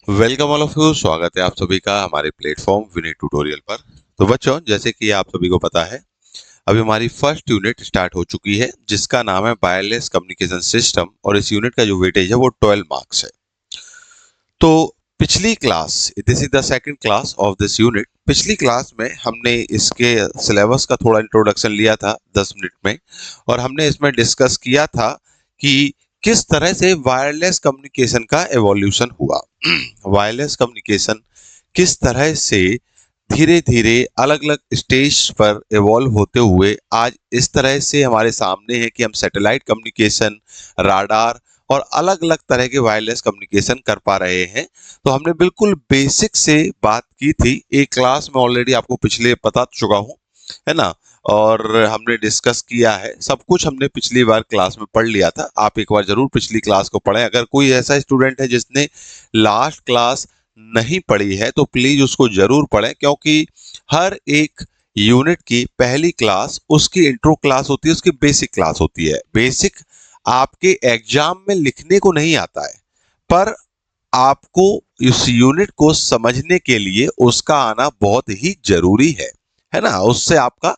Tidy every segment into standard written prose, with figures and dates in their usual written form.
Welcome all of you. स्वागत है आप सभी का हमारे प्लेटफॉर्म विनी ट्यूटोरियल पर। तो बच्चों, जैसे कि आप सभी को पता है, अभी हमारी फर्स्ट यूनिट स्टार्ट हो चुकी है जिसका नाम है वायरलेस कम्युनिकेशन सिस्टम, और इस यूनिट का जो वेटेज है वो 12 मार्क्स है। तो पिछली class, this is the second class of this unit. पिछली क्लास में हमने इसके सिलेबस का थोड़ा इंट्रोडक्शन लिया था 10 मिनट में, और हमने इसमें डिस्कस किया था कि किस तरह से वायरलेस कम्युनिकेशन का एवोल्यूशन हुआ। वायरलेस कम्युनिकेशन किस तरह से धीरे धीरे अलग अलग स्टेज पर इवॉल्व होते हुए आज इस तरह से हमारे सामने है कि हम सैटेलाइट कम्युनिकेशन, राडार और अलग अलग तरह के वायरलेस कम्युनिकेशन कर पा रहे हैं। तो हमने बिल्कुल बेसिक से बात की थी, एक क्लास में ऑलरेडी आपको पिछले बता चुका हूँ, है ना। और हमने डिस्कस किया है, सब कुछ हमने पिछली बार क्लास में पढ़ लिया था। आप एक बार जरूर पिछली क्लास को पढ़ें। अगर कोई ऐसा स्टूडेंट है जिसने लास्ट क्लास नहीं पढ़ी है तो प्लीज उसको जरूर पढ़ें, क्योंकि हर एक यूनिट की पहली क्लास उसकी इंट्रो क्लास होती है, उसकी बेसिक क्लास होती है। बेसिक आपके एग्जाम में लिखने को नहीं आता है, पर आपको इस यूनिट को समझने के लिए उसका आना बहुत ही जरूरी है ना। उससे आपका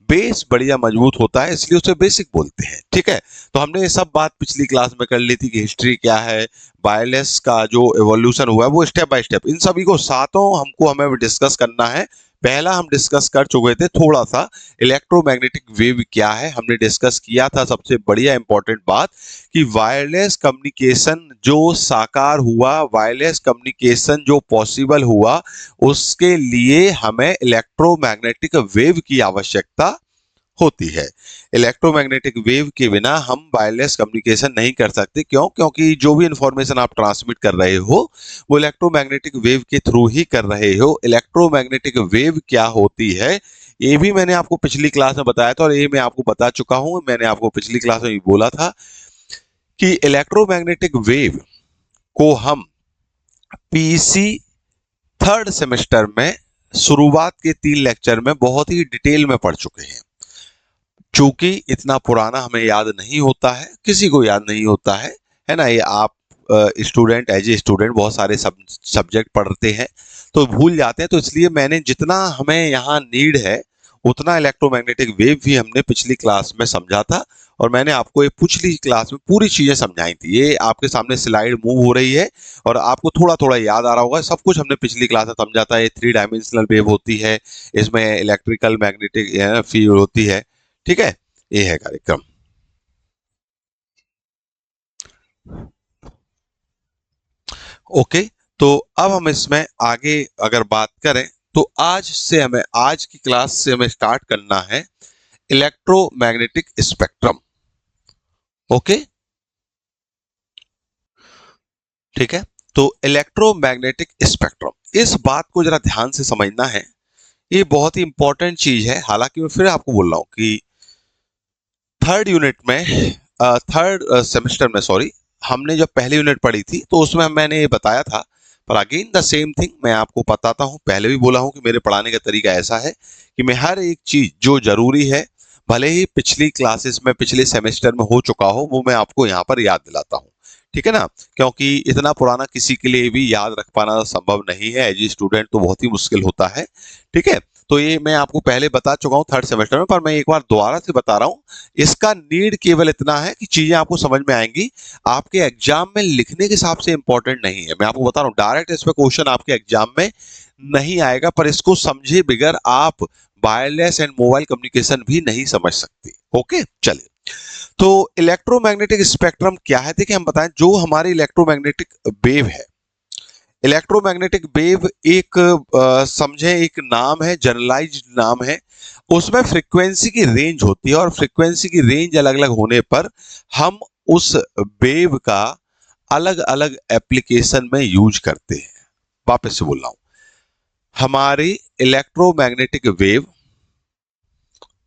बेस बढ़िया मजबूत होता है, इसलिए उसे बेसिक बोलते हैं। ठीक है, तो हमने ये सब बात पिछली क्लास में कर ली थी कि हिस्ट्री क्या है, वायरलेस का जो एवोल्यूशन हुआ है वो स्टेप बाय स्टेप, इन सभी को सातों हमें डिस्कस करना है। पहला हम डिस्कस कर चुके थे थोड़ा सा, इलेक्ट्रोमैग्नेटिक वेव क्या है हमने डिस्कस किया था। सबसे बढ़िया इंपॉर्टेंट बात कि वायरलेस कम्युनिकेशन जो साकार हुआ, वायरलेस कम्युनिकेशन जो पॉसिबल हुआ, उसके लिए हमें इलेक्ट्रोमैग्नेटिक वेव की आवश्यकता होती है। इलेक्ट्रोमैग्नेटिक वेव के बिना हम वायरलेस कम्युनिकेशन नहीं कर सकते। क्यों? क्योंकि जो भी इंफॉर्मेशन आप ट्रांसमिट कर रहे हो वो इलेक्ट्रोमैग्नेटिक वेव के थ्रू ही कर रहे हो। इलेक्ट्रोमैग्नेटिक वेव क्या होती है ये भी मैंने आपको पिछली क्लास में बताया था, और ये मैं आपको बता चुका हूं। मैंने आपको पिछली क्लास में भी बोला था कि इलेक्ट्रोमैग्नेटिक वेव को हम पीसी थर्ड सेमेस्टर में शुरुआत के 3 लेक्चर में बहुत ही डिटेल में पढ़ चुके हैं। चूंकि इतना पुराना हमें याद नहीं होता है, किसी को याद नहीं होता है ना। ये आप स्टूडेंट, एज ए स्टूडेंट बहुत सारे सब्जेक्ट पढ़ते हैं तो भूल जाते हैं। तो इसलिए मैंने जितना हमें यहाँ नीड है उतना इलेक्ट्रोमैग्नेटिक वेव भी हमने पिछली क्लास में समझा था, और मैंने आपको ये पिछली क्लास में पूरी चीजें समझाई थी। ये आपके सामने स्लाइड मूव हो रही है और आपको थोड़ा थोड़ा याद आ रहा होगा। सब कुछ हमने पिछली क्लास में समझा था। ये 3 डायमेंशनल वेव होती है, इसमें इलेक्ट्रिकल मैग्नेटिक फील्ड होती है। ठीक है, ये है कार्यक्रम। ओके, तो अब हम इसमें आगे अगर बात करें तो आज की क्लास से हमें स्टार्ट करना है इलेक्ट्रोमैग्नेटिक स्पेक्ट्रम। ओके, ठीक है। तो इलेक्ट्रोमैग्नेटिक स्पेक्ट्रम, इस बात को जरा ध्यान से समझना है। ये बहुत ही इंपॉर्टेंट चीज है। हालांकि मैं फिर आपको बोल रहा हूं कि थर्ड यूनिट में, थर्ड सेमेस्टर में, सॉरी, हमने जब पहली यूनिट पढ़ी थी तो उसमें मैंने ये बताया था, पर अगेन द सेम थिंग मैं आपको बताता हूँ। पहले भी बोला हूँ कि मेरे पढ़ाने का तरीका ऐसा है कि मैं हर एक चीज जो जरूरी है, भले ही पिछली क्लासेस में पिछले सेमेस्टर में हो चुका हो, वो मैं आपको यहाँ पर याद दिलाता हूँ। ठीक है ना, क्योंकि इतना पुराना किसी के लिए भी याद रख पाना संभव नहीं है। एज ए स्टूडेंट तो बहुत ही मुश्किल होता है। ठीक है, तो ये मैं आपको पहले बता चुका हूँ थर्ड सेमेस्टर में, पर मैं एक बार दोबारा से बता रहा हूँ। इसका नीड केवल इतना है कि चीजें आपको समझ में आएंगी, आपके एग्जाम में लिखने के हिसाब से इंपॉर्टेंट नहीं है। मैं आपको बता रहा हूँ डायरेक्ट इस पे क्वेश्चन आपके एग्जाम में नहीं आएगा, पर इसको समझे बगैर आप वायरलेस एंड मोबाइल कम्युनिकेशन भी नहीं समझ सकते। ओके, चलिए। तो इलेक्ट्रोमैग्नेटिक स्पेक्ट्रम क्या है? देखिए, हम बताएं, जो हमारी इलेक्ट्रोमैग्नेटिक वेव है, इलेक्ट्रोमैग्नेटिक वेव एक समझे एक नाम है, जनरलाइज्ड नाम है। उसमें फ्रीक्वेंसी की रेंज होती है, और फ्रीक्वेंसी की रेंज अलग अलग होने पर हम उस वेव का अलग अलग एप्लीकेशन में यूज करते हैं। वापस से बोल रहा हूं, हमारी इलेक्ट्रोमैग्नेटिक वेव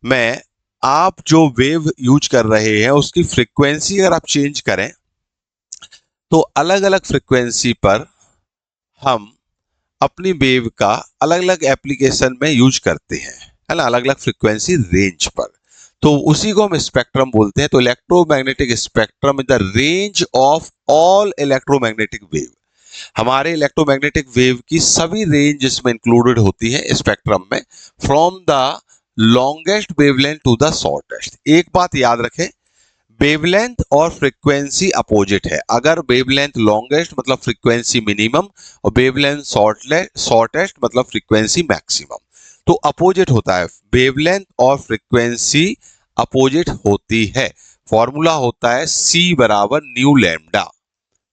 में आप जो वेव यूज कर रहे हैं उसकी फ्रीक्वेंसी अगर आप चेंज करें तो अलग अलग फ्रीक्वेंसी पर हम अपनी वेव का अलग अलग एप्लीकेशन में यूज करते हैं, है ना, अलग अलग फ्रीक्वेंसी रेंज पर। तो उसी को हम स्पेक्ट्रम बोलते हैं। तो electromagnetic spectrum is the range of all electromagnetic wave. हमारे इलेक्ट्रोमैग्नेटिक वेव की सभी रेंज इसमें इंक्लूडेड होती है स्पेक्ट्रम में, from the longest wavelength to the shortest. एक बात याद रखें, वेवलेंथ और फ्रीक्वेंसी अपोजिट है। अगर वेवलेंथ लॉन्गेस्ट मतलब फ्रीक्वेंसी मिनिमम, और वेवलेंथ शॉर्टेस्ट मतलब फ्रीक्वेंसी मैक्सिमम, तो अपोजिट होता है। वेवलेंथ और फ्रीक्वेंसी अपोजिट होती है। फॉर्मूला होता है C बराबर nu lambda.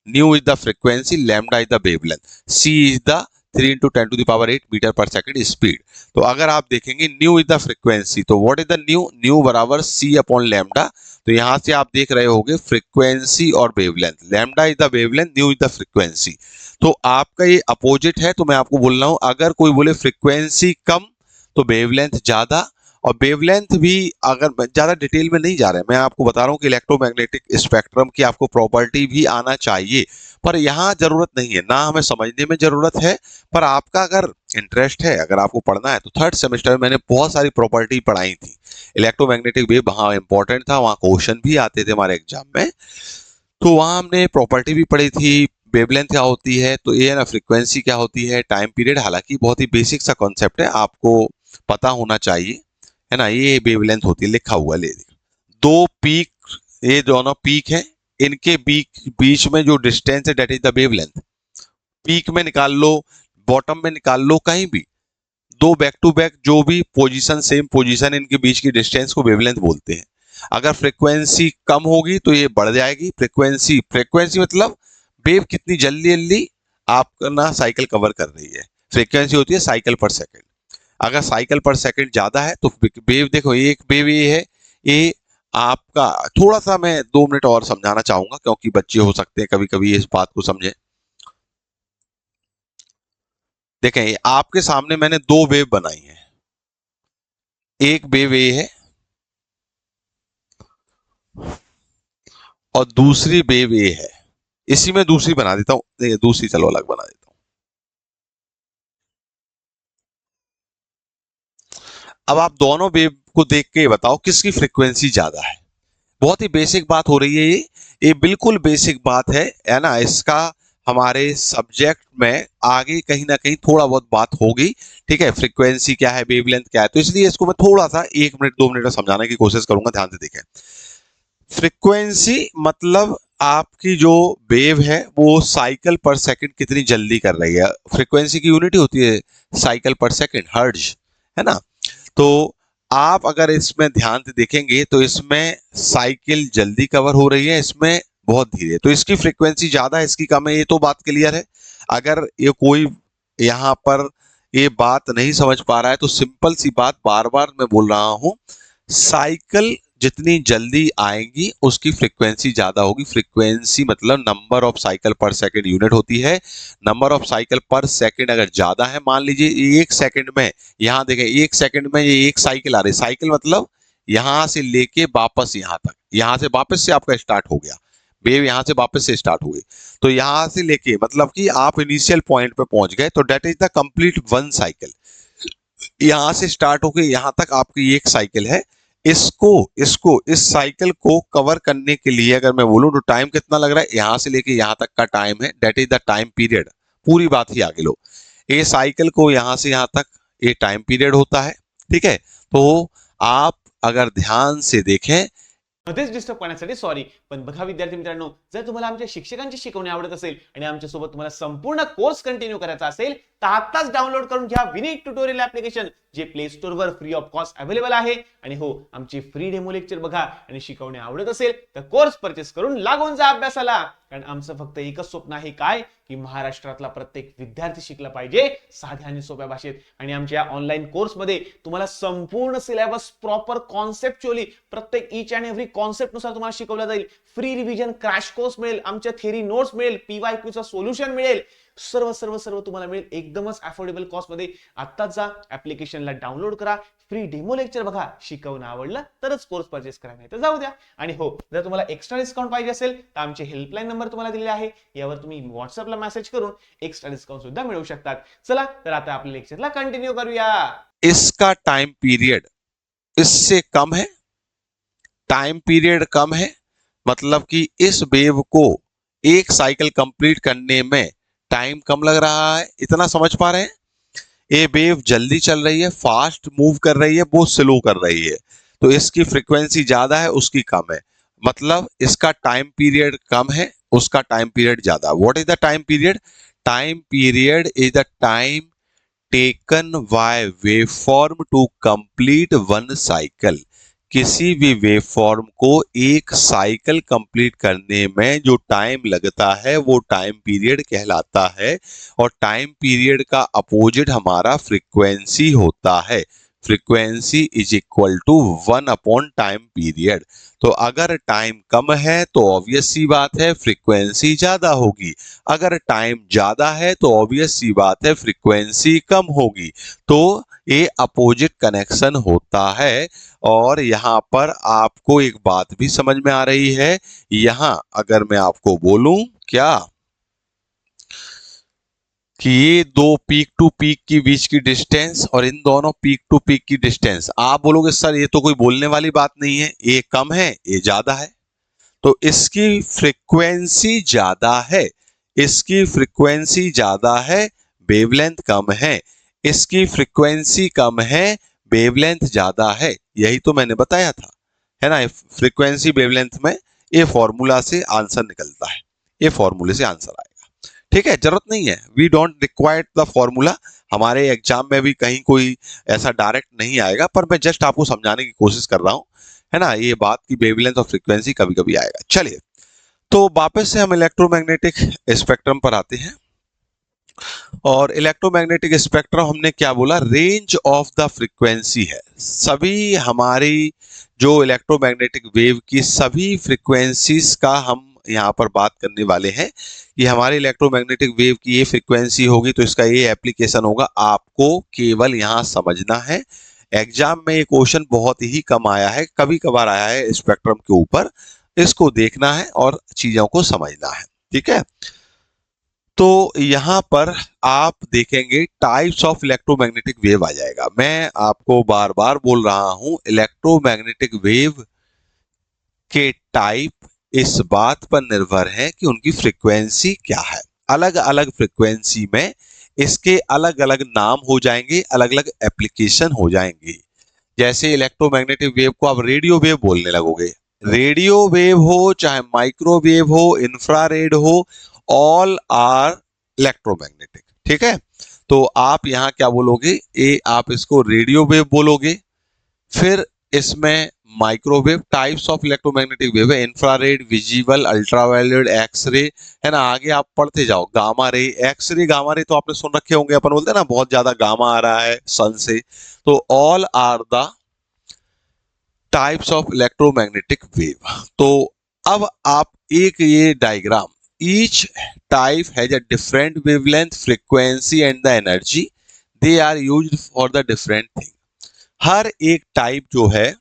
Nu is the frequency, lambda is the wavelength, C is the 3 into 10 to the power 8 metre per second speed. तो अगर आप देखेंगे न्यू इज द फ्रीक्वेंसी, तो what is the nu? Nu बराबर C upon lambda. तो यहां से आप देख रहे होंगे फ्रीक्वेंसी और wavelength, lambda is the wavelength, nu is the frequency. तो आपका ये अपोजिट है। तो मैं आपको बोल रहा हूं, अगर कोई बोले फ्रीक्वेंसी कम तो वेवलेंथ ज्यादा, और वेवलेंथ भी, अगर ज्यादा डिटेल में नहीं जा रहे, मैं आपको बता रहा हूं कि इलेक्ट्रोमैग्नेटिक स्पेक्ट्रम की आपको प्रॉपर्टी भी आना चाहिए, पर यहाँ जरूरत नहीं है, ना हमें समझने में जरूरत है। पर आपका अगर इंटरेस्ट है, अगर आपको पढ़ना है, तो थर्ड सेमेस्टर में मैंने बहुत सारी प्रॉपर्टी पढ़ाई थी। इलेक्ट्रोमैग्नेटिक वेव वहाँ इंपॉर्टेंट था, वहाँ क्वेश्चन भी आते थे हमारे एग्जाम में। तो वहाँ हमने प्रॉपर्टी भी पढ़ी थी, वेवलेंथ क्या होती है, तो ये है ना, फ्रीक्वेंसी क्या होती है, टाइम पीरियड। हालांकि बहुत ही बेसिक सा कॉन्सेप्ट है, आपको पता होना चाहिए, है ना। ये वेवलेंथ होती है, लिखा हुआ, ले दो पीक, ये दोनों पीक है, इनके बीच में जो डिस्टेंस है that is the wavelength. Peak में निकाल लो, बॉटम में निकाल लो, कहीं भी दो बैक टू बैक जो भी पोजीशन, सेम पोजीशन, इनके बीच की डिस्टेंस को वेवलेंथ बोलते हैं। अगर फ्रीक्वेंसी कम होगी तो ये बढ़ जाएगी। फ्रीक्वेंसी फ्रीक्वेंसी मतलब वेव कितनी जल्दी जल्दी आपका ना साइकिल कवर कर रही है, फ्रीक्वेंसी होती है साइकिल पर सेकंड। अगर साइकिल पर सेकंड ज्यादा है तो वेव, देखो एक वेव ये है, ये आपका, थोड़ा सा मैं 2 मिनट और समझाना चाहूंगा, क्योंकि बच्चे हो सकते हैं कभी कभी इस बात को समझे। देखें, आपके सामने मैंने दो वेव बनाई है, एक वेव ये है और दूसरी वेव ये है। इसी में दूसरी बना देता हूं, दूसरी चलो अलग बना देता हूं। अब आप दोनों वेव को देख के बताओ किसकी फ्रीक्वेंसी ज्यादा है। बहुत ही बेसिक बात हो रही है ये बिल्कुल बेसिक बात है ना। इसका हमारे सब्जेक्ट में आगे कहीं ना कहीं थोड़ा बहुत बात होगी, ठीक है। फ्रीक्वेंसी क्या है, वेवलेंथ क्या है, तो इसलिए इसको मैं थोड़ा सा 1 मिनट 2 मिनट में समझाने की कोशिश करूंगा, ध्यान से देखें। फ्रीक्वेंसी मतलब आपकी जो वेव है वो साइकिल पर सेकंड कितनी जल्दी कर रही है। फ्रीक्वेंसी की यूनिट होती है साइकिल पर सेकंड, हर्ट्ज, है ना। तो आप अगर इसमें ध्यान से देखेंगे तो इसमें साइकिल जल्दी कवर हो रही है, इसमें बहुत धीरे, तो इसकी फ्रीक्वेंसी ज्यादा है, इसकी कम है, ये तो बात क्लियर है। अगर ये कोई यहाँ पर ये बात नहीं समझ पा रहा है तो सिंपल सी बात बार बार मैं बोल रहा हूं, साइकिल जितनी जल्दी आएंगी उसकी फ्रीक्वेंसी ज्यादा होगी। फ्रीक्वेंसी मतलब नंबर ऑफ साइकिल पर सेकंड यूनिट होती है। नंबर ऑफ साइकिल पर सेकंड अगर ज्यादा है, मान लीजिए 1 सेकंड में, यहां देखें 1 सेकंड में ये एक साइकिल आ रही है। साइकिल मतलब यहां से लेके वापस यहां तक, यहां से वापस से आपका स्टार्ट हो गया, वेव यहां से वापस से स्टार्ट हो गई, तो यहां से लेके मतलब कि आप इनिशियल पॉइंट पे पहुंच गए, तो that is the complete one cycle. यहां से स्टार्ट होके यहां तक आपकी एक साइकिल है। इसको इसको इस साइकिल को कवर करने के लिए अगर मैं बोलूं तो टाइम कितना लग रहा है, यहां से लेके यहां तक का टाइम है, that is the time period. पूरी बात ही आगे लो, ये साइकिल को यहां से यहां तक ये टाइम पीरियड होता है, ठीक है। तो आप अगर ध्यान से देखें, मध्येच डिस्टर्ब करण्यासाठी सॉरी, पण बघा विद्यार्थी मित्रांनो, जर तुम्हाला आमच्या शिक्षकांची शिकवणी आवडत असेल आणि आमच्यासोबत तुम्हाला संपूर्ण कोर्स कंटिन्यू करायचा असेल तर आत्ताच डाउनलोड करून घ्या Vineet tutorial application, J play store were free of cost available आहे। आणि हो, आमची फ्री डेमो लेक्चर बघा आणि शिकवणी आवडत असेल तर कोर्स परचेस करून लागून जा अभ्यासाला। कारण आमचं फक्त एकच स्वप्न आहे, काय की महाराष्ट्रातला प्रत्येक विद्यार्थी शिकला पाहिजे साध्या आणि सोप्या भाषेत। आणि आमच्या ऑनलाईन कोर्स मध्ये तुम्हाला संपूर्ण सिलेबस प्रॉपर कॉन्सेप्च्युअली प्रत्येक ईच अँड एव्हरी कॉन्सेप्ट नुसार तुम्हाला शिकवला जाईल। फ्री रिव्हिजन क्रॅश कोर्स मिळेल, आमच्या थेरी नोट्स मिळेल, पीवायक्यू चा सोल्युशन मिळेल, सर्व सर्व सर्व तुम्हाला मिळेल एकदमच अफोर्डेबल कॉस्ट मध्ये। आत्ताच जा ऍप्लिकेशनला डाउनलोड करा, फ्री डेमो लेक्चर बघा, शिकवणं आवडलं तरच कोर्स परचेस करा, नाही तर जाऊ द्या। आणि हो, जर तुम्हाला एक्स्ट्रा डिस्काउंट पाहिजे असेल तर आमचे हेल्पलाईन नंबर तुम्हाला दिलेला आहे, यावर तुम्ही व्हॉट्सअपला मेसेज करून एक्स्ट्रा डिस्काउंट सुद्धा मिळवू शकतात। चला तर आता आपल्या लेक्चरला कंटिन्यू करूया। इसका टाइम पीरियड इससे कम है, टाइम पीरियड कम है, मतलब कि इस वेव को एक साइकिल कंप्लीट करने में टाइम कम लग रहा है, इतना समझ पा रहे हैं। ए वेव जल्दी चल रही है, फास्ट मूव कर रही है, वो स्लो कर रही है, तो इसकी फ्रीक्वेंसी ज्यादा है, उसकी कम है। मतलब इसका टाइम पीरियड कम है, उसका टाइम पीरियड ज्यादा। What is the time period? Time period is the time taken by waveform to complete one cycle. किसी भी वेवफॉर्म को एक साइकिल कंप्लीट करने में जो टाइम लगता है वो टाइम पीरियड कहलाता है। और टाइम पीरियड का अपोजिट हमारा फ्रीक्वेंसी होता है। Frequency is equal to 1 time period. तो अगर टाइम कम है तो ऑब्वियस सी बात है फ्रीक्वेंसी ज्यादा होगी, अगर टाइम ज्यादा है तो ऑब्वियस सी बात है फ्रीक्वेंसी कम होगी। तो ये अपोजिट कनेक्शन होता है। और यहाँ पर आपको एक बात भी समझ में आ रही है, यहाँ अगर मैं आपको बोलूं क्या कि ये दो पीक टू पीक की बीच की डिस्टेंस और इन दोनों पीक टू पीक की डिस्टेंस, आप बोलोगे सर ये तो कोई बोलने वाली बात नहीं है, ये कम है ये ज्यादा है। तो इसकी फ्रीक्वेंसी ज्यादा है, इसकी फ्रीक्वेंसी ज्यादा है, वेवलेंथ कम है। इसकी फ्रीक्वेंसी कम है, वेवलेंथ ज्यादा है। यही तो मैंने बताया था, है ना। फ्रीक्वेंसी वेवलेंथ में ये फॉर्मूला से आंसर निकलता है, ये फॉर्मूले से आंसर आएगा। ठीक है, जरूरत नहीं है, we don't require the formula. हमारे एग्जाम में भी कहीं कोई ऐसा डायरेक्ट नहीं आएगा, पर मैं जस्ट आपको समझाने की कोशिश कर रहा हूं, है ना। ये बात की वेवलेंथ और फ्रीक्वेंसी कभी कभी आएगा। चलिए, तो वापस से हम इलेक्ट्रोमैग्नेटिक स्पेक्ट्रम पर आते हैं। और इलेक्ट्रोमैग्नेटिक स्पेक्ट्रम हमने क्या बोला? रेंज ऑफ द फ्रीक्वेंसी है। सभी हमारी जो इलेक्ट्रोमैग्नेटिक वेव की सभी फ्रीक्वेंसीज का हम यहाँ पर बात करने वाले हैं कि हमारे इलेक्ट्रोमैग्नेटिक वेव की ये फ्रीक्वेंसी होगी तो इसका ये एप्लीकेशन होगा। आपको केवल यहाँ समझना है। एग्जाम में ये क्वेश्चन बहुत ही कम आया है, कभी कभार आया है स्पेक्ट्रम के ऊपर। इसको देखना है और चीजों को समझना है, ठीक है। तो यहाँ पर आप देखेंगे टाइप्स ऑफ इलेक्ट्रोमैग्नेटिक वेव आ जाएगा। मैं आपको बार बार बोल रहा हूं, इलेक्ट्रोमैग्नेटिक वेव के टाइप इस बात पर निर्भर है कि उनकी फ्रीक्वेंसी क्या है। अलग अलग फ्रीक्वेंसी में इसके अलग अलग नाम हो जाएंगे, अलग अलग एप्लीकेशन हो जाएंगे। जैसे इलेक्ट्रोमैग्नेटिक वेव को आप रेडियो वेव बोलने लगोगे, रेडियो वेव हो चाहे माइक्रोवेव हो, इंफ्रारेड हो, ऑल आर इलेक्ट्रोमैग्नेटिक। ठीक है, तो आप यहाँ क्या बोलोगे? ए आप इसको रेडियो वेव बोलोगे। फिर इसमें microwave types of electromagnetic wave है, इंफ्रारेड, विजिबल, अल्ट्रावायलेट, एक्सरे, है ना। आगे आप पढ़ते जाओ, gamma ray, x ray, gamma ray तो आपने सुन रखे होंगे, अपन बोलते हैं ना बहुत ज्यादा गामा आ रहा है सन से। तो all are the types of electromagnetic wave. तो अब आप एक ये diagram, each type has a different wavelength, frequency and the energy, they are used for the different thing. हर एक टाइप जो है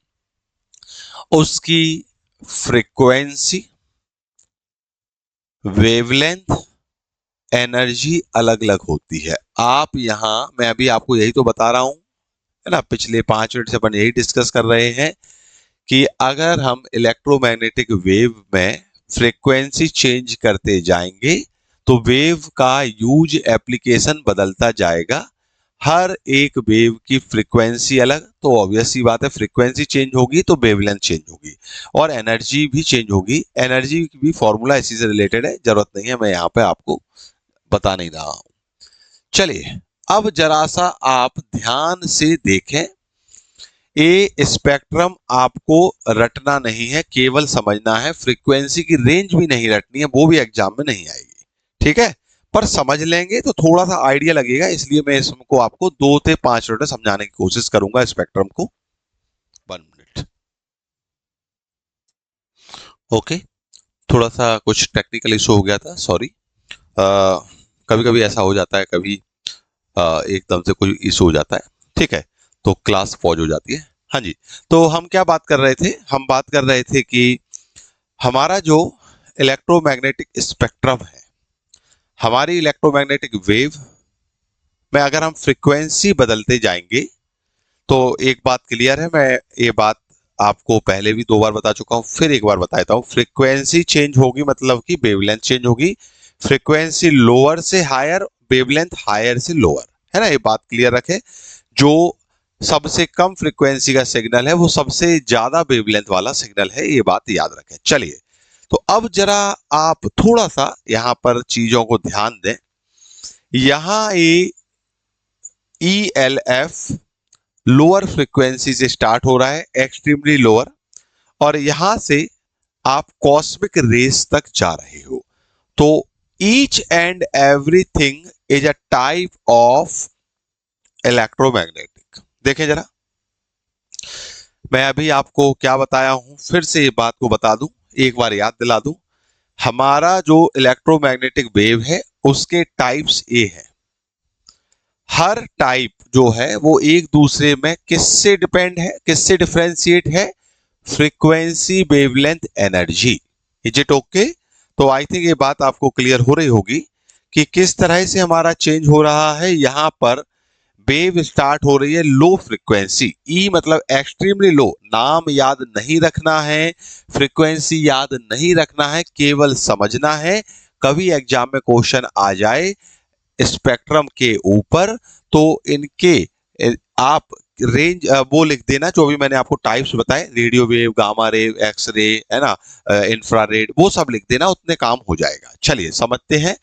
उसकी फ्रीक्वेंसी, वेवलेंथ, एनर्जी अलग अलग होती है। आप यहां, मैं अभी आपको यही तो बता रहा हूं, है ना। पिछले 5 मिनट से अपन यही डिस्कस कर रहे हैं कि अगर हम इलेक्ट्रोमैग्नेटिक वेव में फ्रीक्वेंसी चेंज करते जाएंगे तो वेव का यूज एप्लीकेशन बदलता जाएगा। हर एक वेव की फ्रीक्वेंसी अलग, तो ऑब्वियस सी बात है फ्रीक्वेंसी चेंज होगी तो वेवलेंथ चेंज होगी और एनर्जी भी चेंज होगी। एनर्जी की भी फॉर्मूला इसी से रिलेटेड है, जरूरत नहीं है, मैं यहाँ पे आपको बता नहीं रहा हूं। चलिए, अब जरा सा आप ध्यान से देखें। ए स्पेक्ट्रम आपको रटना नहीं है, केवल समझना है। फ्रीक्वेंसी की रेंज भी नहीं रटनी है, वो भी एग्जाम में नहीं आएगी, ठीक है। पर समझ लेंगे तो थोड़ा सा आइडिया लगेगा, इसलिए मैं इसको आपको 2 से 5 मिनट में समझाने की कोशिश करूंगा स्पेक्ट्रम को। 1 मिनट। ओके, थोड़ा सा कुछ टेक्निकल इशू हो गया था, सॉरी। कभी कभी ऐसा हो जाता है, कभी एकदम से कोई इशू हो जाता है, ठीक है, तो क्लास पॉज हो जाती है। हाँ जी, तो हम क्या बात कर रहे थे? हम बात कर रहे थे कि हमारा जो इलेक्ट्रोमैग्नेटिक स्पेक्ट्रम है, हमारी इलेक्ट्रोमैग्नेटिक वेव में अगर हम फ्रीक्वेंसी बदलते जाएंगे तो एक बात क्लियर है, मैं ये बात आपको पहले भी 2 बार बता चुका हूं, फिर एक बार बता देता हूं। फ्रीक्वेंसी चेंज होगी मतलब कि वेवलेंथ चेंज होगी, फ्रीक्वेंसी लोअर से हायर, वेवलेंथ हायर से लोअर, है ना, ये बात क्लियर रखें। जो सबसे कम फ्रीक्वेंसी का सिग्नल है वो सबसे ज्यादा वेवलेंथ वाला सिग्नल है, ये बात याद रखें। चलिए, तो अब जरा आप थोड़ा सा यहां पर चीजों को ध्यान दें। यहां ये ELF लोअर फ्रीक्वेंसी से स्टार्ट हो रहा है, एक्सट्रीमली लोअर, और यहां से आप कॉस्मिक रेस तक जा रहे हो। तो each and everything is a type of electromagnetic. देखें जरा, मैं अभी आपको क्या बताया हूं, फिर से ये बात को बता दूं, एक बार याद दिला दूं। हमारा जो इलेक्ट्रोमैग्नेटिक वेव है उसके टाइप्स ये है। हर टाइप जो है वो एक दूसरे में किससे डिपेंड है, किससे डिफरेंशिएट है? Frequency, wavelength, energy. Is it okay? तो आई थिंक ये बात आपको क्लियर हो रही होगी कि किस तरह से हमारा चेंज हो रहा है। यहां पर वेव स्टार्ट हो रही है लो फ्रीक्वेंसी, ई मतलब एक्सट्रीमली लो। नाम याद नहीं रखना है, फ्रीक्वेंसी याद नहीं रखना है, केवल समझना है। कभी एग्जाम में क्वेश्चन आ जाए स्पेक्ट्रम के ऊपर तो इनके आप रेंज वो लिख देना जो भी मैंने आपको टाइप्स बताए, radio wave, gamma ray, X ray, है ना, इंफ्रारेड, वो सब लिख देना, उतने काम हो जाएगा। चलिए समझते हैं।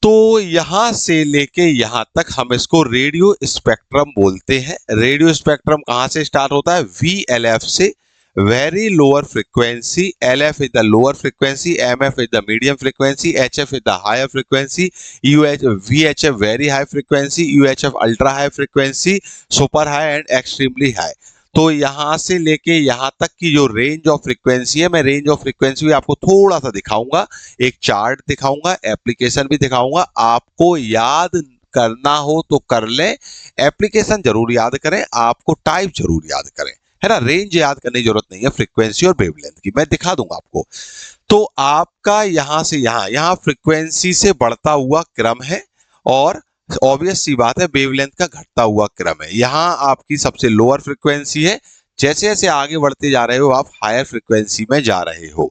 तो यहां से लेके यहां तक हम इसको रेडियो स्पेक्ट्रम बोलते हैं। रेडियो स्पेक्ट्रम कहां से स्टार्ट होता है? VLF से, very lower frequency. LF is the lower frequency, MF is the medium frequency, HF is the higher frequency, VHF very high frequency, UHF ultra high frequency, super high and extremely high. तो यहां से लेके यहां तक की जो range of frequency है, मैं रेंज ऑफ फ्रीक्वेंसी भी आपको थोड़ा सा दिखाऊंगा, एक चार्ट दिखाऊंगा, एप्लीकेशन भी दिखाऊंगा। आपको याद करना हो तो कर ले, एप्लीकेशन जरूर याद करें, आपको टाइप जरूर याद करें, है ना। रेंज याद करने की जरूरत नहीं है, फ्रीक्वेंसी और वेवलेंथ की मैं दिखा दूंगा आपको। तो आपका यहां से यहां फ्रीक्वेंसी से बढ़ता हुआ क्रम है, और ऑब्वियस सी बात है वेवलेंथ का घटता हुआ क्रम है। यहां आपकी सबसे लोअर फ्रीक्वेंसी है, जैसे जैसे आगे बढ़ते जा रहे हो आप हायर फ्रीक्वेंसी में जा रहे हो।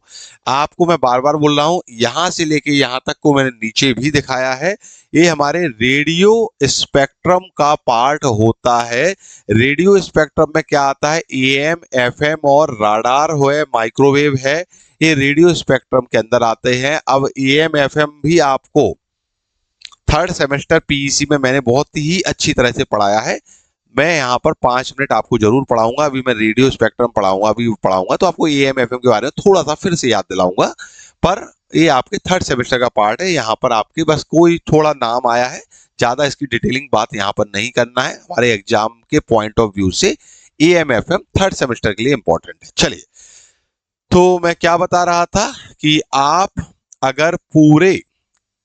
आपको मैं बार बार बोल रहा हूं, यहां से लेके यहां तक को मैंने नीचे भी दिखाया है, ये हमारे रेडियो स्पेक्ट्रम का पार्ट होता है। रेडियो स्पेक्ट्रम में क्या आता है? AM, FM और राडार है, माइक्रोवेव है, ये रेडियो स्पेक्ट्रम के अंदर आते हैं। अब AM, FM भी आपको थर्ड सेमेस्टर PEC में मैंने बहुत ही अच्छी तरह से पढ़ाया है। मैं यहाँ पर 5 मिनट आपको जरूर पढ़ाऊंगा। अभी मैं रेडियो स्पेक्ट्रम पढ़ाऊंगा, अभी पढ़ाऊंगा, तो आपको AM, FM के बारे में थोड़ा सा फिर से याद दिलाऊंगा। पर ये आपके थर्ड सेमेस्टर का पार्ट है, यहाँ पर आपके बस कोई थोड़ा नाम आया है, ज्यादा इसकी डिटेलिंग बात यहाँ पर नहीं करना है। हमारे एग्जाम के पॉइंट ऑफ व्यू से AM, FM थर्ड सेमेस्टर के लिए इंपॉर्टेंट है। चलिए, तो मैं क्या बता रहा था कि आप अगर पूरे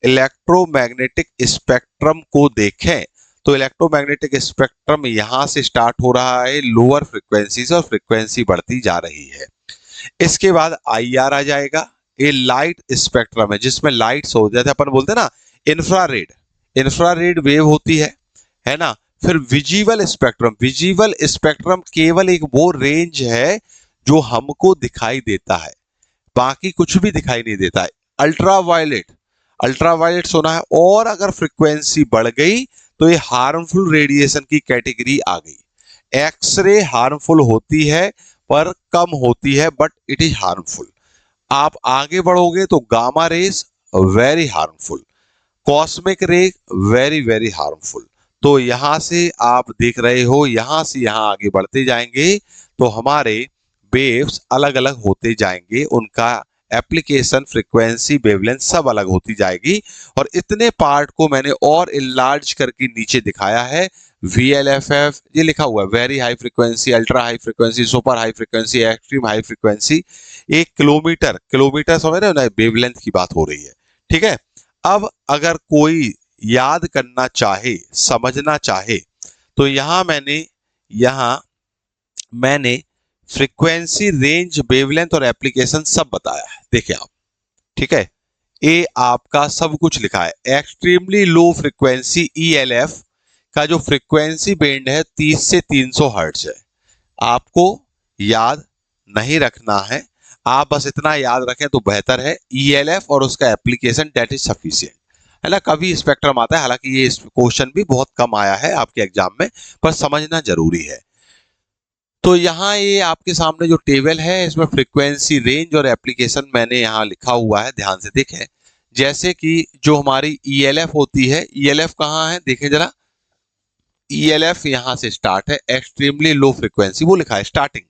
इलेक्ट्रोमैग्नेटिक स्पेक्ट्रम को देखें तो इलेक्ट्रोमैग्नेटिक स्पेक्ट्रम यहां से स्टार्ट हो रहा है लोअर फ्रीक्वेंसी से, और फ्रीक्वेंसी बढ़ती जा रही है। इसके बाद IR आ जाएगा। ये लाइट स्पेक्ट्रम है जिसमें लाइट्स हो जाते हैं, अपन बोलते हैं ना इंफ्रारेड, इंफ्रारेड वेव होती है ना। फिर विजिबल स्पेक्ट्रम, विजिबल स्पेक्ट्रम केवल एक वो रेंज है जो हमको दिखाई देता है, बाकी कुछ भी दिखाई नहीं देता है। अल्ट्रावायलेट, अल्ट्रावायलेट सुना है, और अगर फ्रीक्वेंसी बढ़ गई तो ये हार्मफुल रेडिएशन की कैटेगरी आ गई। एक्सरे हार्मफुल होती है पर कम होती है, बट इट इज हार्मफुल। आप आगे बढ़ोगे तो gamma rays very harmful, cosmic रे वेरी वेरी हार्मफुल। तो यहां से आप देख रहे हो, यहां से यहां आगे बढ़ते जाएंगे तो हमारे वेव्स अलग अलग होते जाएंगे, उनका एप्लीकेशन, फ्रीक्वेंसी, वेवलेंथ सब अलग होती जाएगी। और इतने पार्ट को मैंने और इनलार्ज करके नीचे दिखाया है। VLFF ये लिखा हुआ है, very high frequency, ultra high frequency, super high frequency, extreme high frequency. 1 kilometre, kilometre समझ रहे हो ना, वेवलेंथ की बात हो रही है, ठीक है। अब अगर कोई याद करना चाहे, समझना चाहे, तो यहां मैंने फ्रीक्वेंसी, रेंज, वेवलेंथ और एप्लीकेशन सब बताया है, देखिए आप, ठीक है। ये आपका सब कुछ लिखा है। एक्सट्रीमली लो फ्रीक्वेंसी ELF का जो फ्रीक्वेंसी बैंड है 30 से 300 हर्ट्ज है, आपको याद नहीं रखना है, आप बस इतना याद रखें तो बेहतर है, ईएलएफ और उसका एप्लीकेशन दैट इज सफिशिएंट, है ना। कभी स्पेक्ट्रम आता है, हालांकि ये क्वेश्चन भी बहुत कम आया है आपके एग्जाम में, पर समझना जरूरी है। तो यहाँ ये आपके सामने जो टेबल है इसमें फ्रीक्वेंसी रेंज और एप्लीकेशन मैंने यहाँ लिखा हुआ है, ध्यान से देखें। जैसे कि जो हमारी ईएलएफ होती है, ईएलएफ कहाँ है देखें जरा, ईएलएफ यहाँ से स्टार्ट है, एक्सट्रीमली लो फ्रीक्वेंसी, वो लिखा है स्टार्टिंग।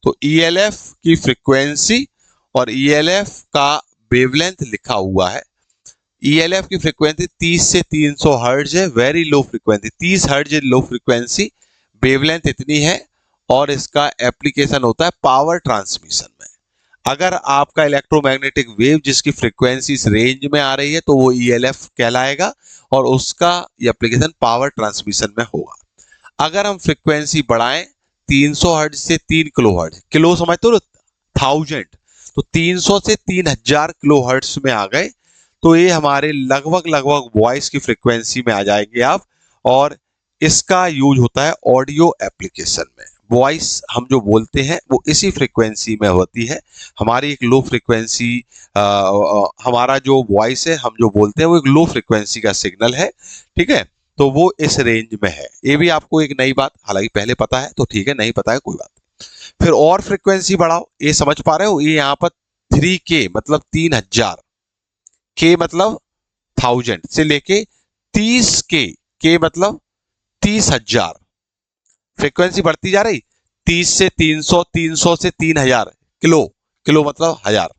तो ईएलएफ की फ्रीक्वेंसी और ईएलएफ का वेवलेंथ लिखा हुआ है। ईएलएफ की फ्रीक्वेंसी 30 से 300 हर्ट्ज है, very low frequency, 30 hertz low frequency, wavelength इतनी है। और इसका एप्लीकेशन होता है पावर ट्रांसमिशन में। अगर आपका इलेक्ट्रोमैग्नेटिक वेव जिसकी फ्रीक्वेंसी इस रेंज में आ रही है तो वो ईएलएफ कहलाएगा और उसका एप्लीकेशन पावर ट्रांसमिशन में होगा। अगर हम फ्रीक्वेंसी बढ़ाएं 300 हर्ट्ज से 3 किलो हर्ट्ज, किलो समझते हो, 1000, तो 300 से 3000 किलो हर्ट्ज में आ गए तो ये हमारे लगभग लगभग वॉइस की फ्रीक्वेंसी में आ जाएंगे आप। और इसका यूज होता है ऑडियो एप्लीकेशन में। वॉइस हम जो बोलते हैं वो इसी फ्रीक्वेंसी में होती है। हमारी एक लो फ्रीक्वेंसी, हमारा जो वॉइस है हम जो बोलते हैं वो एक लो फ्रीक्वेंसी का सिग्नल है, ठीक है। तो वो इस रेंज में है। ये भी आपको एक नई बात, हालांकि पहले पता है तो ठीक है, नहीं पता है कोई बात नहीं। फिर और फ्रीक्वेंसी बढ़ाओ, ये समझ पा रहे हो, ये यहाँ पर 3K मतलब 3000, के मतलब 1000 से लेके 30K, के मतलब 30,000, फ्रीक्वेंसी बढ़ती जा रही, 30 से 300, 300 से 3000, किलो, किलो मतलब हजार,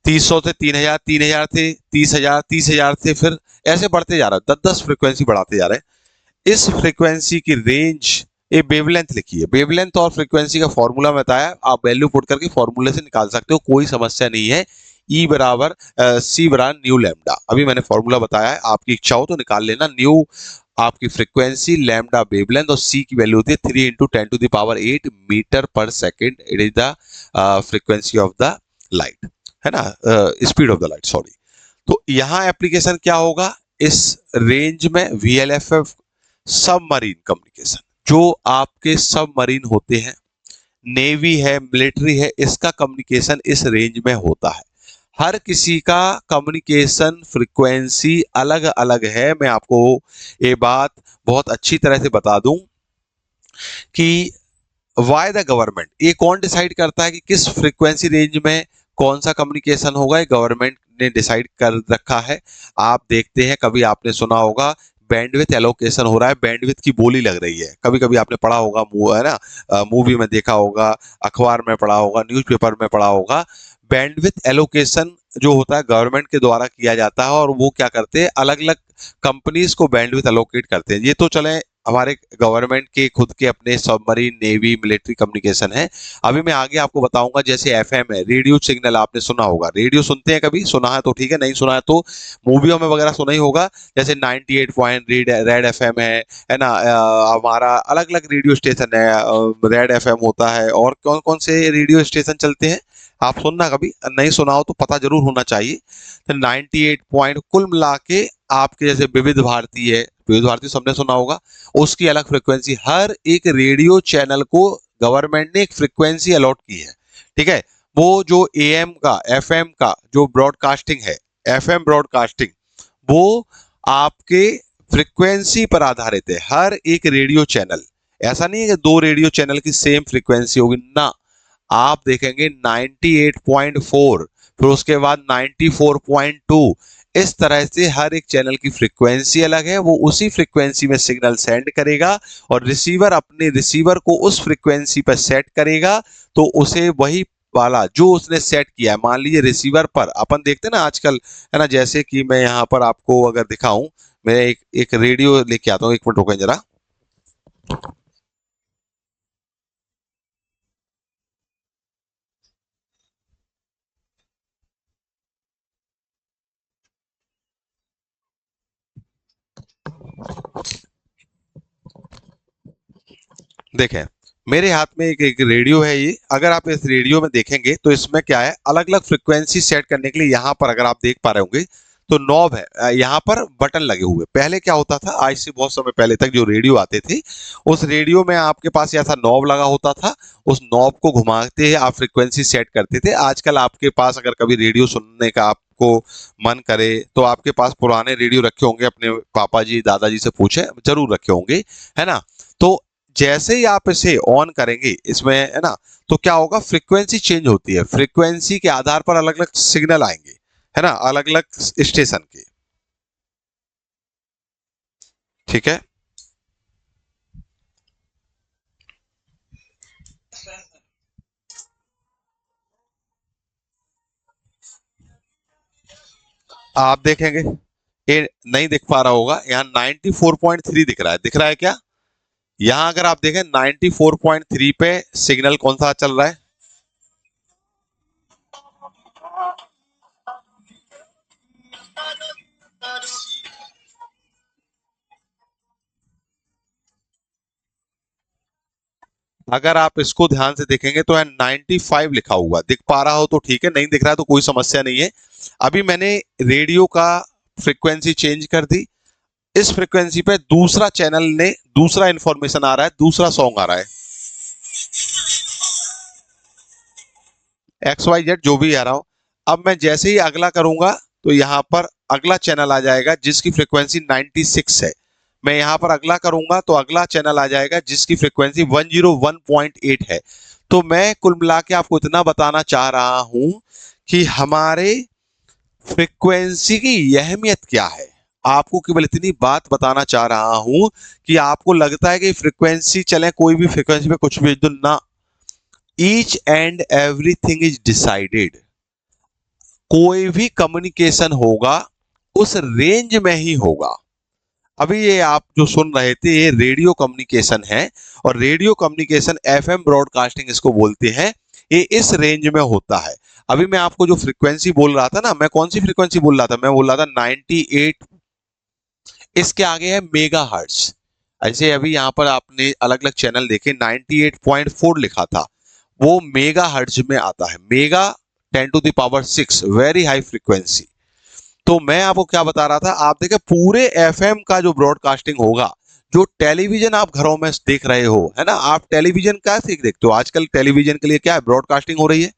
300 से 3000, 3000 से 30,000, 30,000 से फिर ऐसे बढ़ते जा रहा है, 10-10 फ्रीक्वेंसी बढ़ाते जा रहे हैं। इस फ्रीक्वेंसी की रेंज, ये वेवलेंथ लिखी है, वेवलेंथ और फ्रीक्वेंसी का फॉर्मूला बताया, आप वैल्यू पुट करके फॉर्मूले से निकाल सकते हो, कोई समस्या नहीं है। ई बराबर सी बराबर न्यू लैम्डा, अभी मैंने फॉर्मूला बताया है, आपकी इच्छा हो तो निकाल लेना। न्यू आपकी फ्रीक्वेंसी, लैम्डा वेवलेंथ और सी की वैल्यू होती है 3 इंटू 10⁸ मीटर पर second, it is the frequency of the light, है ना, speed of the light, sorry. तो यहाँ एप्लीकेशन क्या होगा इस रेंज में, वीएलएफएफ सबमरीन कम्युनिकेशन, जो आपके सबमरीन होते हैं, नेवी है, मिलिट्री है, इसका कम्युनिकेशन इस रेंज में होता है। हर किसी का कम्युनिकेशन फ्रीक्वेंसी अलग अलग है। मैं आपको ये बात बहुत अच्छी तरह से बता दूं कि वाई द गवर्नमेंट, ये कौन डिसाइड करता है कि किस फ्रीक्वेंसी रेंज में कौन सा कम्युनिकेशन होगा, ये गवर्नमेंट ने डिसाइड कर रखा है। आप देखते हैं, कभी आपने सुना होगा बैंडविथ एलोकेशन हो रहा है, बैंडविथ की बोली लग रही है, कभी कभी आपने पढ़ा होगा, है ना, मूवी में देखा होगा, अखबार में पढ़ा होगा, न्यूज़पेपर में पढ़ा होगा। बैंडविथ एलोकेशन जो होता है गवर्नमेंट के द्वारा किया जाता है और वो क्या करते हैं, अलग अलग कंपनीज को बैंडविथ एलोकेट करते हैं। ये तो चले हमारे गवर्नमेंट के खुद के अपने सबमरीन, नेवी, मिलिट्री कम्युनिकेशन है। अभी मैं आगे आपको बताऊंगा, जैसे एफएम है, रेडियो सिग्नल आपने सुना होगा, रेडियो सुनते हैं कभी, सुना है तो ठीक है, नहीं सुना है तो मूवियों में वगैरह सुना ही होगा। जैसे 98 पॉइंट रेड एफएम है ना, हमारा अलग अलग रेडियो स्टेशन है, रेड एफएम होता है, और कौन कौन से रेडियो स्टेशन चलते हैं आप सुनना, कभी नहीं सुना हो तो पता जरूर होना चाहिए। तो 98 पॉइंट कुल मिला के आपके, जैसे विविध भारती है, विविध भारती सबने सुना होगा, उसकी अलग फ्रीक्वेंसी, हर एक रेडियो चैनल को गवर्नमेंट ने एक फ्रीक्वेंसी अलॉट की है, ठीक है। वो जो एएम का, एफएम का जो ब्रॉडकास्टिंग है, एफएम ब्रॉडकास्टिंग, वो आपके फ्रीक्वेंसी पर आधारित है। हर एक रेडियो चैनल, ऐसा नहीं है कि दो रेडियो चैनल की सेम फ्रीक्वेंसी होगी ना, आप देखेंगे 98.4, फिर उसके बाद 94.2, इस तरह से हर एक चैनल की फ्रीक्वेंसी अलग है। वो उसी फ्रीक्वेंसी में सिग्नल सेंड करेगा और रिसीवर अपने रिसीवर को उस फ्रीक्वेंसी पर सेट करेगा, तो उसे वही वाला जो उसने सेट किया है, मान लीजिए रिसीवर पर अपन देखते हैं ना आजकल, है ना, जैसे कि मैं यहाँ पर आपको अगर दिखाऊं, मैं एक रेडियो लेके आता हूँ, एक मिनट रुकें जरा। देखें, मेरे हाथ में एक रेडियो है, ये अगर आप इस रेडियो में देखेंगे तो इसमें क्या है, अलग अलग फ्रीक्वेंसी सेट करने के लिए यहाँ पर अगर आप देख पा रहे होंगे तो नॉब है, यहाँ पर बटन लगे हुए। पहले क्या होता था, आज से बहुत समय पहले तक जो रेडियो आते थे, उस रेडियो में आपके पास ऐसा नॉब लगा होता था। उस नॉब को घुमाते आप फ्रीक्वेंसी सेट करते थे। आजकल आपके पास अगर कभी रेडियो सुनने का आपको मन करे तो आपके पास पुराने रेडियो रखे होंगे, अपने पापा जी दादाजी से पूछे, जरूर रखे होंगे, है ना। तो जैसे ही आप इसे ऑन करेंगे इसमें, है ना, तो क्या होगा, फ्रीक्वेंसी चेंज होती है। फ्रीक्वेंसी के आधार पर अलग अलग सिग्नल आएंगे, है ना, अलग अलग स्टेशन के। ठीक है। आप देखेंगे, ये नहीं दिख पा रहा होगा, यहाँ 94.3 दिख रहा है क्या? यहाँ अगर आप देखें 94.3 पे सिग्नल कौन सा चल रहा है? अगर आप इसको ध्यान से देखेंगे तो 95 लिखा हुआ दिख पा रहा हो तो ठीक है, नहीं दिख रहा है तो कोई समस्या नहीं है। अभी मैंने रेडियो का फ्रीक्वेंसी चेंज कर दी। इस फ्रीक्वेंसी पे दूसरा चैनल ने दूसरा इंफॉर्मेशन आ रहा है, दूसरा सॉन्ग आ रहा है, XYZ जो भी आ रहा हो। अब मैं जैसे ही अगला करूंगा तो यहाँ पर अगला चैनल आ जाएगा जिसकी फ्रीक्वेंसी 96 है। मैं यहाँ पर अगला करूंगा तो अगला चैनल आ जाएगा जिसकी फ्रीक्वेंसी 101.8 है। तो मैं कुल मिला के आपको इतना बताना चाह रहा हूं कि हमारे फ्रीक्वेंसी की अहमियत क्या है। आपको केवल इतनी बात बताना चाह रहा हूं कि आपको लगता है कि फ्रीक्वेंसी चले, कोई भी फ्रीक्वेंसी पे कुछ भी तो ना, each and everything is decided. कोई भी कम्युनिकेशन होगा उस रेंज में ही होगा। अभी ये आप जो सुन रहे थे ये रेडियो कम्युनिकेशन है, और रेडियो कम्युनिकेशन एफएम ब्रॉडकास्टिंग इसको बोलते हैं। ये इस रेंज में होता है। अभी मैं आपको जो फ्रीक्वेंसी बोल रहा था ना, मैं कौन सी फ्रीक्वेंसी बोल रहा था, मैं बोल रहा था 98। इसके आगे है मेगा हर्ट्ज। ऐसे अभी यहाँ पर आपने अलग अलग चैनल देखे, 98.4 लिखा था, वो मेगा हर्ट्ज में आता है। Mega 10⁻⁶, very high frequency. तो मैं आपको क्या बता रहा था, आप देखें पूरे एफएम का जो ब्रॉडकास्टिंग होगा, जो टेलीविजन आप घरों में देख रहे हो, है ना, आप टेलीविजन कैसे देखते हो, आजकल टेलीविजन के लिए क्या है, ब्रॉडकास्टिंग हो रही है।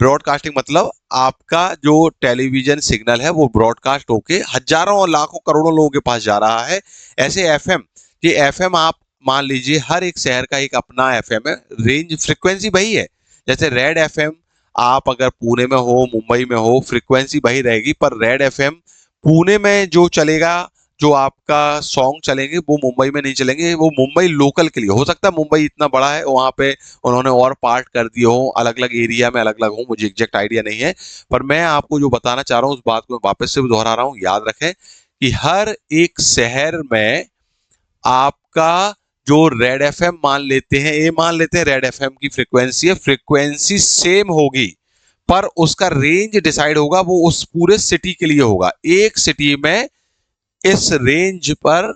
ब्रॉडकास्टिंग मतलब आपका जो टेलीविजन सिग्नल है वो ब्रॉडकास्ट होके हजारों और लाखों करोड़ों लोगों के पास जा रहा है। ऐसे एफएम, ये एफएम आप मान लीजिए हर एक शहर का एक अपना एफएम है, रेंज फ्रीक्वेंसी वही है। जैसे रेड एफएम, आप अगर पुणे में हो मुंबई में हो फ्रीक्वेंसी वही रहेगी, पर रेड एफएम पुणे में जो चलेगा, जो आपका सॉन्ग चलेंगे वो मुंबई में नहीं चलेंगे, वो मुंबई लोकल के लिए हो सकता है। मुंबई इतना बड़ा है, वहां पे उन्होंने और पार्ट कर दिए हो, अलग अलग एरिया में अलग अलग हो, मुझे एग्जैक्ट आइडिया नहीं है। पर मैं आपको जो बताना चाह रहा हूँ उस बात को मैं वापस से दोहरा रहा हूँ, याद रखें कि हर एक शहर में आपका जो रेड एफएम मान लेते हैं, ये मान लेते हैं रेड एफएम की फ्रीक्वेंसी है, फ्रीक्वेंसी सेम होगी, पर उसका रेंज डिसाइड होगा, वो उस पूरे सिटी के लिए होगा। एक सिटी में इस रेंज पर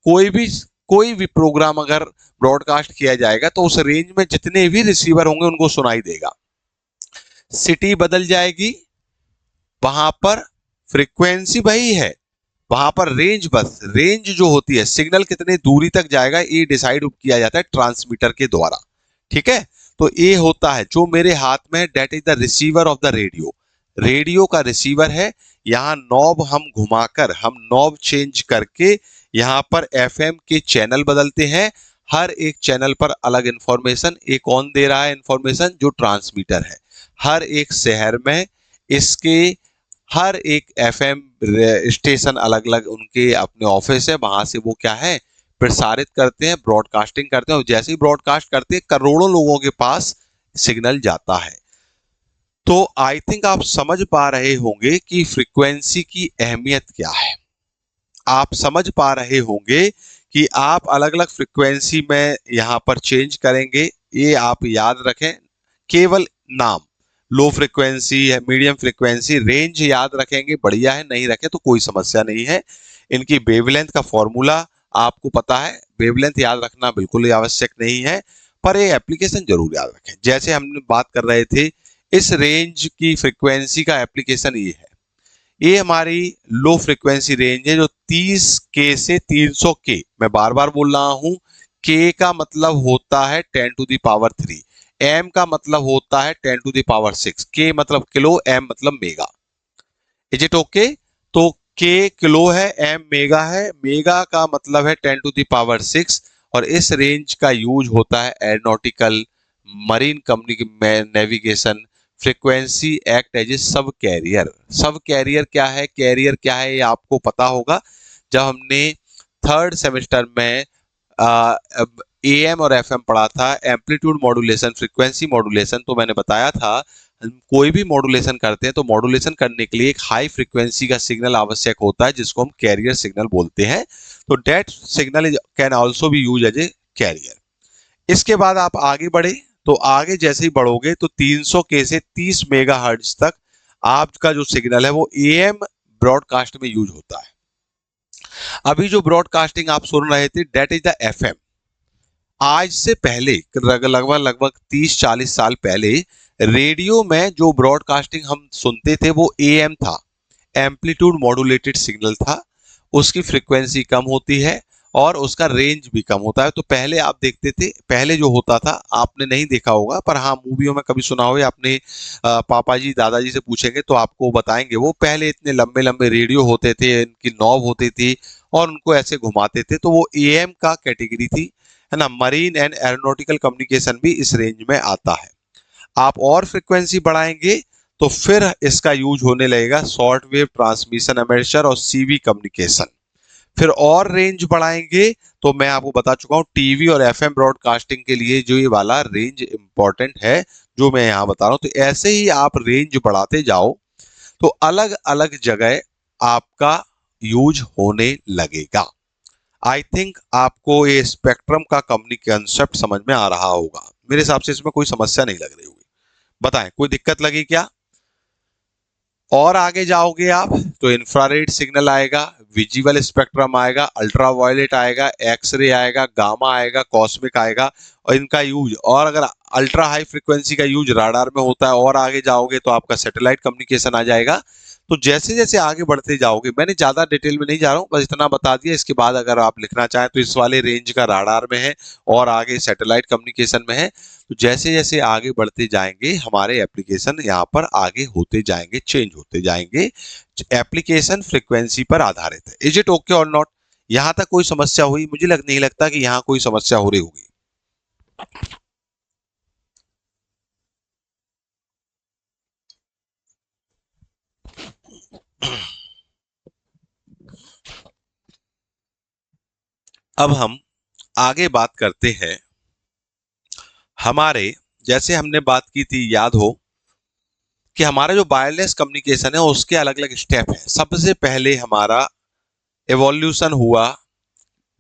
कोई भी प्रोग्राम अगर ब्रॉडकास्ट किया जाएगा तो उस रेंज में जितने भी रिसीवर होंगे उनको सुनाई देगा। सिटी बदल जाएगी, वहां पर फ्रीक्वेंसी वही है, वहां पर रेंज, बस रेंज जो होती है, सिग्नल कितने दूरी तक जाएगा ये डिसाइड किया जाता है ट्रांसमीटर के द्वारा। ठीक है। तो ये होता है जो मेरे हाथ में है, that is the receiver of the radio. Radio का रिसीवर है। यहाँ नॉब हम घुमाकर, हम नॉब चेंज करके यहाँ पर एफएम के चैनल बदलते हैं। हर एक चैनल पर अलग इंफॉर्मेशन, एक कौन दे रहा है इंफॉर्मेशन, जो ट्रांसमीटर है। हर एक शहर में इसके हर एक एफएम स्टेशन अलग अलग उनके अपने ऑफिस है, वहां से वो क्या है प्रसारित करते हैं, ब्रॉडकास्टिंग करते हैं, और जैसे ही ब्रॉडकास्ट करते हैं करोड़ों लोगों के पास सिग्नल जाता है। तो आई थिंक आप समझ पा रहे होंगे कि फ्रीक्वेंसी की अहमियत क्या है। आप समझ पा रहे होंगे कि आप अलग अलग फ्रीक्वेंसी में यहां पर चेंज करेंगे, ये आप याद रखें। केवल नाम, लो फ्रीक्वेंसी है, मीडियम फ्रीक्वेंसी, रेंज याद रखेंगे, बढ़िया है, नहीं रखें तो कोई समस्या नहीं है। इनकी वेवलेंथ का फॉर्मूला आपको पता है, वेवलेंथ याद रखना बिल्कुल ही आवश्यक नहीं है, पर ये एप्लीकेशन जरूर याद रखें। जैसे हमने बात कर रहे थे, इस रेंज की फ्रीक्वेंसी का एप्लीकेशन ये है, ये हमारी लो फ्रीक्वेंसी रेंज है जो 30 के से 300 के, मैं बार बार बोल रहा हूं, के का मतलब होता है 10 टू द पावर 3, एम का मतलब होता है 10 टू द पावर 6, के मतलब किलो, एम मतलब मेगा। Is it okay? तो के किलो है, एम मेगा है, मेगा का मतलब है 10 टू द पावर 6, और इस रेंज का यूज होता है aeronautical, marine navigation, frequency act as a sub carrier. सब कैरियर क्या है, कैरियर क्या है, ये आपको पता होगा जब हमने थर्ड सेमेस्टर में एएम और एफएम पढ़ा था, एम्पलीट्यूड मॉड्यूलेशन, फ्रीक्वेंसी मॉड्यूलेशन। तो मैंने बताया था कोई भी मॉड्यूलेशन करते हैं तो मॉड्यूलेशन करने के लिए एक हाई फ्रीक्वेंसी का सिग्नल आवश्यक होता है जिसको हम कैरियर सिग्नल बोलते हैं। तो that signal can also be use as a carrier. इसके बाद आप आगे बढ़े, तो आगे जैसे ही बढ़ोगे तो 300 के से 30 मेगाहर्ट्ज तक आपका जो सिग्नल है वो एएम ब्रॉडकास्ट में यूज होता है। अभी जो ब्रॉडकास्टिंग आप सुन रहे थे डेट इज द एफएम। आज से पहले लगभग 30-40 साल पहले रेडियो में जो ब्रॉडकास्टिंग हम सुनते थे वो एएम था, एम्पलीट्यूड मॉड्यूलेटेड सिग्नल था। उसकी फ्रीक्वेंसी कम होती है और उसका रेंज भी कम होता है। तो पहले आप देखते थे, पहले जो होता था, आपने नहीं देखा होगा पर हाँ मूवियों में कभी सुना हो या अपने पापा जी दादाजी से पूछेंगे तो आपको बताएंगे, वो पहले इतने लंबे लंबे रेडियो होते थे, इनकी नॉब होती थी और उनको ऐसे घुमाते थे, तो वो एएम का कैटेगरी थी, है ना। मरीन एंड एरोनॉटिकल कम्युनिकेशन भी इस रेंज में आता है। आप और फ्रीक्वेंसी बढ़ाएंगे तो फिर इसका यूज होने लगेगा शॉर्ट वेव ट्रांसमिशन एमेचर और सीवी कम्युनिकेशन। फिर और रेंज बढ़ाएंगे तो मैं आपको बता चुका हूं टीवी और एफएम ब्रॉडकास्टिंग के लिए जो ये वाला रेंज इंपॉर्टेंट है जो मैं यहां बता रहा हूं। तो ऐसे ही आप रेंज बढ़ाते जाओ तो अलग अलग जगह आपका यूज होने लगेगा। आई थिंक आपको ये स्पेक्ट्रम का कंसेप्ट समझ में आ रहा होगा। मेरे हिसाब से इसमें कोई समस्या नहीं लग रही होगी। बताएं, कोई दिक्कत लगी क्या? और आगे जाओगे आप तो इंफ्रारेड सिग्नल आएगा, विजिबल स्पेक्ट्रम आएगा, अल्ट्रावायलेट आएगा, एक्सरे आएगा, गामा आएगा, कॉस्मिक आएगा। और इनका यूज, और अगर अल्ट्रा हाई फ्रीक्वेंसी का यूज राडार में होता है, और आगे जाओगे तो आपका सैटेलाइट कम्युनिकेशन आ जाएगा। तो जैसे जैसे आगे बढ़ते जाओगे, मैंने ज्यादा डिटेल में नहीं जा रहा हूँ, बस इतना बता दिया। इसके बाद अगर आप लिखना चाहें तो इस वाले रेंज का राडार में है और आगे सैटेलाइट कम्युनिकेशन में है। तो जैसे जैसे आगे बढ़ते जाएंगे हमारे एप्लीकेशन यहाँ पर आगे होते जाएंगे, चेंज होते जाएंगे। एप्लीकेशन फ्रीक्वेंसी पर आधारित है। इज इट ओके और नॉट? यहाँ तक कोई समस्या हुई? मुझे नहीं लगता कि यहाँ कोई समस्या हो रही होगी। अब हम आगे बात करते हैं हमारे, जैसे हमने बात की थी, याद हो कि हमारा जो वायरलेस कम्युनिकेशन है उसके अलग अलग स्टेप हैं। सबसे पहले हमारा एवोल्यूशन हुआ,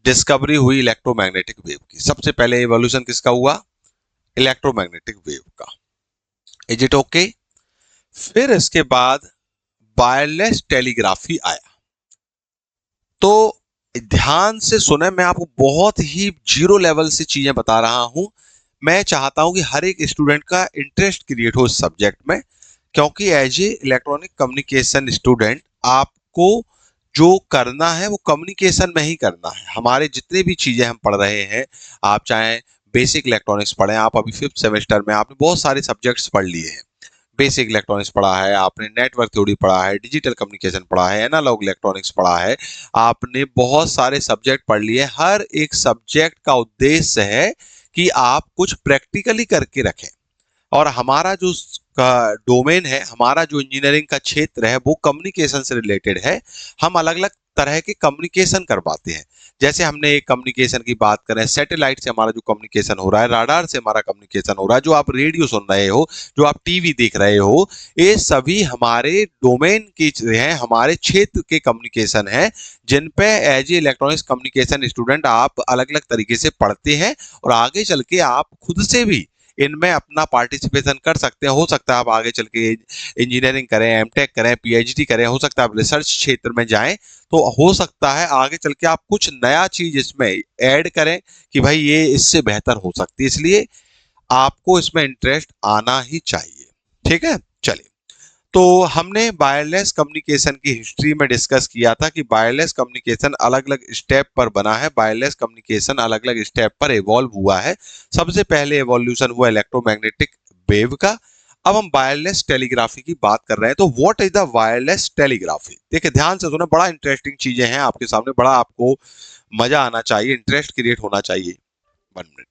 डिस्कवरी हुई इलेक्ट्रोमैग्नेटिक वेव की। सबसे पहले एवोल्यूशन किसका हुआ? इलेक्ट्रोमैग्नेटिक वेव का। Is it okay? फिर इसके बाद वायरलेस टेलीग्राफी आया। तो ध्यान से सुने, मैं आपको बहुत ही जीरो लेवल से चीजें बता रहा हूं। मैं चाहता हूं कि हर एक स्टूडेंट का इंटरेस्ट क्रिएट हो इस सब्जेक्ट में, क्योंकि as a electronic communication student आपको जो करना है वो कम्युनिकेशन में ही करना है। हमारे जितने भी चीजें हम पढ़ रहे हैं, आप चाहे बेसिक इलेक्ट्रॉनिक्स पढ़ें, आप अभी 5th सेमेस्टर में आपने बहुत सारे सब्जेक्ट्स पढ़ लिए हैं। बेसिक इलेक्ट्रॉनिक्स पढ़ा है आपने, नेटवर्क थ्योरी पढ़ा है, डिजिटल कम्युनिकेशन पढ़ा है, एनालॉग इलेक्ट्रॉनिक्स पढ़ा है, आपने बहुत सारे सब्जेक्ट पढ़ लिए। हर एक सब्जेक्ट का उद्देश्य है कि आप कुछ प्रैक्टिकली करके रखें। और हमारा जो डोमेन है, हमारा जो इंजीनियरिंग का क्षेत्र है वो कम्युनिकेशन से रिलेटेड है। हम अलग अलग तरह के कम्युनिकेशन करवाते हैं। जैसे हमने एक कम्युनिकेशन की बात करें, सैटेलाइट से हमारा जो कम्युनिकेशन हो रहा है, राडार से हमारा कम्युनिकेशन हो रहा है, जो आप रेडियो सुन रहे हो, जो आप टीवी देख रहे हो, ये सभी हमारे डोमेन की हैं, हमारे क्षेत्र के कम्युनिकेशन है, जिन पे as a electronics communication student आप अलग अलग तरीके से पढ़ते हैं और आगे चल के आप खुद से भी इनमें अपना पार्टिसिपेशन कर सकते हैं। हो सकता है आप आगे चल के इंजीनियरिंग करें, एमटेक करें, पीएचडी करें, हो सकता है आप रिसर्च क्षेत्र में जाएं, तो हो सकता है आगे चल के आप कुछ नया चीज इसमें ऐड करें कि भाई ये इससे बेहतर हो सकती है। इसलिए आपको इसमें इंटरेस्ट आना ही चाहिए। ठीक है, चलिए। तो हमने वायरलेस कम्युनिकेशन की हिस्ट्री में डिस्कस किया था कि वायरलेस कम्युनिकेशन अलग अलग स्टेप पर बना है, वायरलेस कम्युनिकेशन अलग अलग स्टेप पर इवॉल्व हुआ है। सबसे पहले इवोल्यूशन हुआ इलेक्ट्रोमैग्नेटिक वेव का। अब हम वायरलेस टेलीग्राफी की बात कर रहे हैं। तो what is the wireless telegraphy? देखिए ध्यान से सुनो, बड़ा इंटरेस्टिंग चीजें हैं आपके सामने, बड़ा आपको मजा आना चाहिए, इंटरेस्ट क्रिएट होना चाहिए। 1 मिनट।